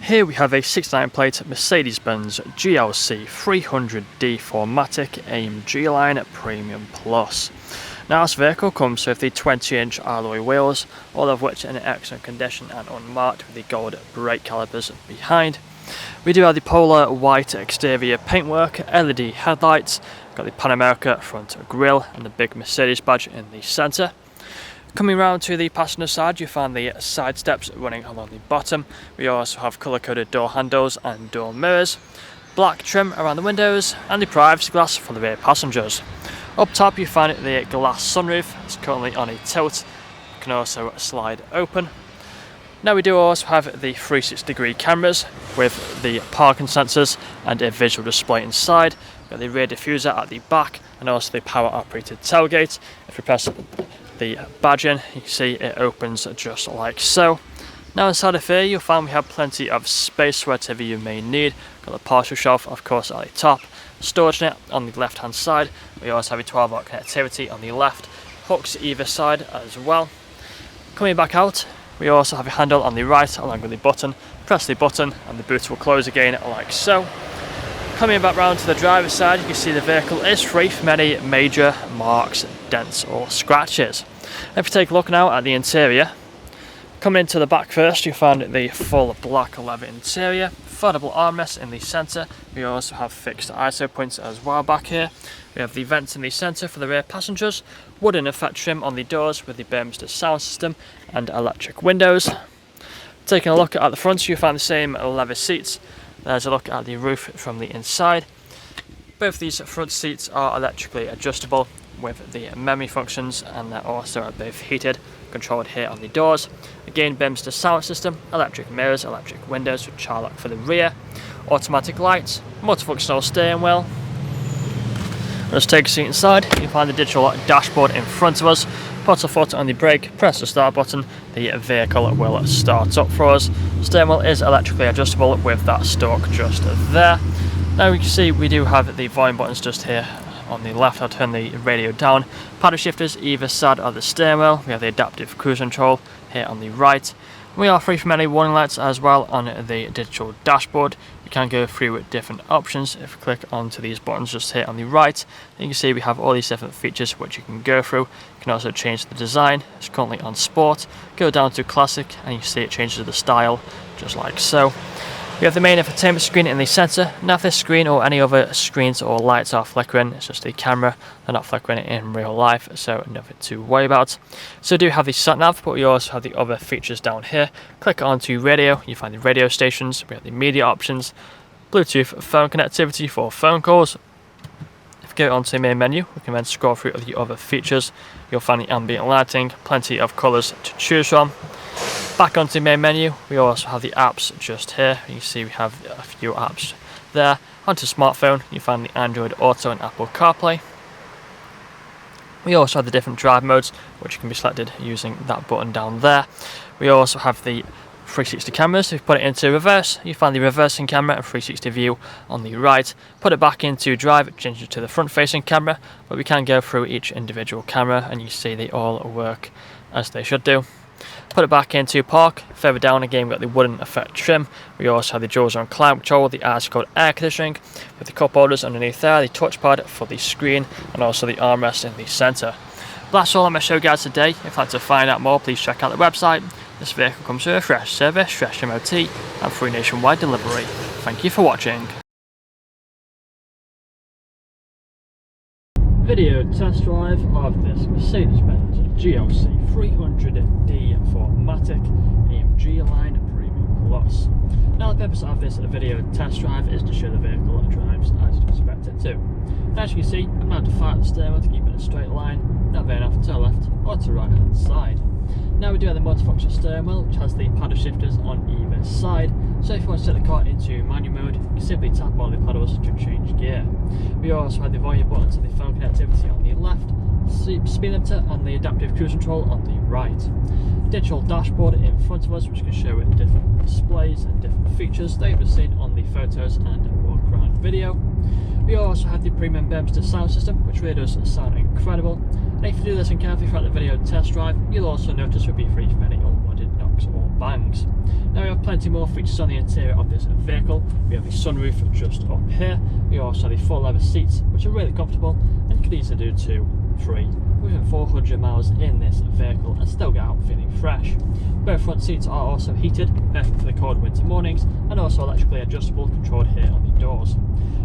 Here we have a 69 plate Mercedes-Benz GLC 300D 4MATIC AMG line Premium Plus. Now this vehicle comes with the 20-inch alloy wheels, all of which are in excellent condition and unmarked with the gold brake calipers behind. We do have the polar white exterior paintwork, LED headlights, got the Pan America front grille and the big Mercedes badge in the centre. Coming round to the passenger side, you find the side steps running along the bottom. We also have colour-coded door handles and door mirrors, black trim around the windows and the privacy glass for the rear passengers. Up top you find the glass sunroof. It's currently on a tilt. It can also slide open. Now we do also have the 360-degree cameras with the parking sensors and a visual display inside. We've got the rear diffuser at the back and also the power-operated tailgate. If you press the badge in, you can see it opens just like so. Now inside of here you'll find we have plenty of space for whatever you may need. Got the partial shelf of course at the top, storage net on the left hand side. We also have a 12-volt connectivity on the left, hooks either side as well. Coming back out, we also have a handle on the right along with the button. Press the button and the boot will close again like so. Coming back round to the driver's side, you can see the vehicle is free from any major marks, dents or scratches. If you take a look now at the interior, coming into the back first, you find the full black leather interior, foldable armrests in the centre. We also have fixed ISO points as well back here. We have the vents in the centre for the rear passengers, wooden effect trim on the doors with the MERCEDES sound system and electric windows. Taking a look at the front, you find the same leather seats. There's a look at the roof from the inside. Both these front seats are electrically adjustable with the memory functions, and they're also both heated, controlled here on the doors. Again, MERCEDES sound system, electric mirrors, electric windows with child lock for the rear, automatic lights, multifunctional steering wheel. Let's take a seat inside. You find the digital dashboard in front of us. Put a foot on the brake, press the start button, the vehicle will start up for us. Steering wheel is electrically adjustable with that stalk just there. Now you can see we do have the volume buttons just here on the left. I'll turn the radio down. Paddle shifters either side of the steering wheel. We have the adaptive cruise control here on the right. We are free from any warning lights as well on the digital dashboard. You can go through with different options. If you click onto these buttons just here on the right, you can see we have all these different features which you can go through. You can also change the design. It's currently on sport. Go down to classic and you can see it changes the style just like so. We have the main infotainment screen in the centre. Now if this screen or any other screens or lights are flickering, it's just the camera. They're not flickering in real life, so nothing to worry about. So we do have the sat nav, but we also have the other features down here. Click onto radio, you find the radio stations. We have the media options, Bluetooth phone connectivity for phone calls. If we go onto the main menu, we can then scroll through the other features. You'll find the ambient lighting, plenty of colours to choose from. Back onto the main menu, we also have the apps just here. You see we have a few apps there. Onto smartphone, you find the Android Auto and Apple CarPlay. We also have the different drive modes, which can be selected using that button down there. We also have the 360 cameras. If you put it into reverse, you find the reversing camera and 360 view on the right. Put it back into drive, it changes to the front facing camera, but we can go through each individual camera and you see they all work as they should do. Put it back into park. Further down again, we've got the wooden effect trim. We also have the jaws on climate control, the ice-cold air conditioning, with the cup holders underneath there, the touchpad for the screen, and also the armrest in the centre. But that's all I'm going to show you guys today. If you'd like to find out more, please check out the website. This vehicle comes with a fresh service, fresh MOT, and free nationwide delivery. Thank you for watching. Video test drive of this Mercedes-Benz GLC 300D 4MATIC AMG line Premium Plus. Now the purpose of this video test drive is to show the vehicle drives as you'd expect it to. As you can see, I'm now to fire the steering wheel to keep it in a straight line, not veering off to the left or to the right hand side. Now we do have the multifunction steering wheel, which has the paddle shifters on either side. So if you want to set the car into manual mode, you simply tap all the pedals to change gear. We also have the volume buttons and the phone connectivity on the left, speed limiter and the adaptive cruise control on the right. Digital dashboard in front of us, which can show different displays and different features that you've seen on the photos and walk around video. We also have the premium MERCEDES sound system, which really does sound incredible. And if you do listen carefully throughout the video test drive, you'll also notice we'll be free from any unwanted bangs. Now we have plenty more features on the interior of this vehicle. We have the sunroof just up here. We also have the full leather seats, which are really comfortable and can easily do 2, 3, within 400 miles in this vehicle and still get out feeling fresh. Both front seats are also heated, perfect for the cold winter mornings, and also electrically adjustable, controlled here on the doors.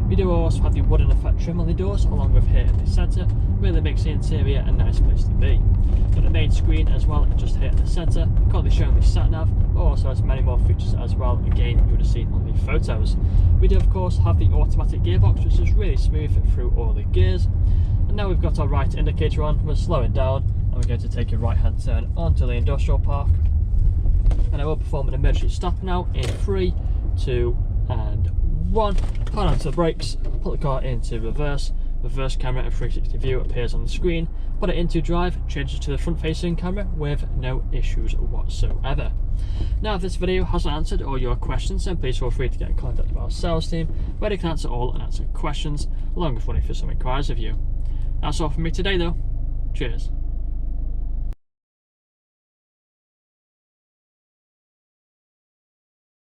We do also have the wooden effect trim on the doors, along with here in the centre. Really makes the interior a nice place to be. Got the main screen as well, just here in the centre. Currently showing the sat nav, but also has many more features as well. Again, you would have seen on the photos. We do of course have the automatic gearbox, which is really smooth through all the gears. And now we've got our right indicator on. We're slowing down, and we're going to take a right hand turn onto the industrial park. And I will perform an emergency stop now in 3, 2, and 1. Hold on to the brakes, put the car into reverse. Reverse camera and 360 view appears on the screen. Put it into drive, changes to the front facing camera with no issues whatsoever. Now if this video hasn't answered all your questions, then please feel free to get in contact with our sales team, where they can answer all unanswered questions, along with running through some inquiries of you. That's all from me today though. Cheers.